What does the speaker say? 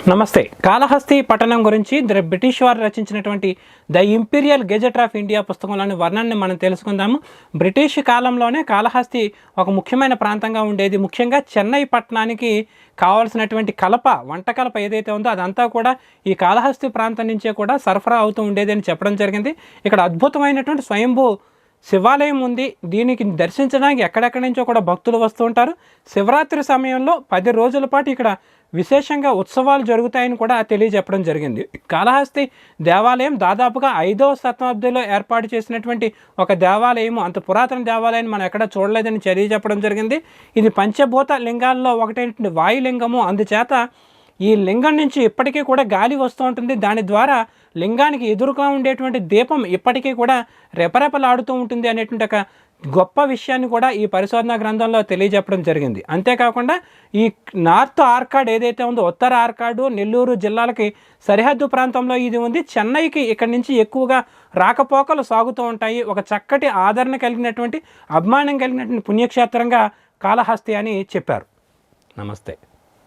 నమస్తే. కాళహస్తి పట్టణం గురించి బ్రిటిష్ వారు రచించినటువంటి the imperial gazette of India పుస్తకంలోని వర్ణనని మనం తెలుసుకుందాము. బ్రిటిష్ కాలంలోనే కాళహస్తి ఒక ముఖ్యమైన ప్రాంతంగా ఉండేది. ముఖ్యంగా చెన్నై పట్టణానికి కావాల్సినటువంటి వంట కలప ఏదైతే ఉందో అదంతా కూడా ఈ కాళహస్తి ప్రాంతం నుంచే కూడా సరఫరా అవుతూ ఉండేది అని చెప్పడం జరిగింది. ఇక్కడ అద్భుతమైనటువంటి స్వయంభూ శివాలయం ఉంది. దీనికి దర్శించడానికి ఎక్కడెక్కడి నుంచో కూడా భక్తులు వస్తూ ఉంటారు. శివరాత్రి సమయంలో 10 రోజుల పాటు ఇక్కడ విశేషంగా ఉత్సవాలు జరుగుతాయని కూడా తెలియజెప్పడం జరిగింది. కాళహస్తి దేవాలయం దాదాపుగా 5వ శతాబ్దంలో ఏర్పాటు చేసినటువంటి ఒక దేవాలయం. అంత పురాతన దేవాలయాన్ని మనం ఎక్కడ చూడలేదని తెలియజెప్పడం జరిగింది. ఇది పంచభూత లింగాల్లో ఒకటైనటువంటి వాయులింగము. అందుచేత ఈ లింగం నుంచి ఇప్పటికీ కూడా గాలి వస్తూ ఉంటుంది. దాని ద్వారా లింగానికి ఎదురుగా ఉండేటువంటి దీపం ఇప్పటికీ కూడా రెపరెపలాడుతూ ఉంటుంది అనేటువంటి ఒక గొప్ప విషయాన్ని కూడా ఈ పరిశోధనా గ్రంథంలో తెలియజెప్పడం జరిగింది. అంతేకాకుండా ఈ నార్త్ ఆర్కాడ్ ఏదైతే ఉందో, ఉత్తర ఆర్కాడు నెల్లూరు జిల్లాలకి సరిహద్దు ప్రాంతంలో ఇది ఉంది. చెన్నైకి ఇక్కడి నుంచి ఎక్కువగా రాకపోకలు సాగుతూ ఉంటాయి. ఒక చక్కటి ఆదరణ కలిగినటువంటి, అభిమానం కలిగినటువంటి పుణ్యక్షేత్రంగా కాళహస్తి అని చెప్పారు. నమస్తే.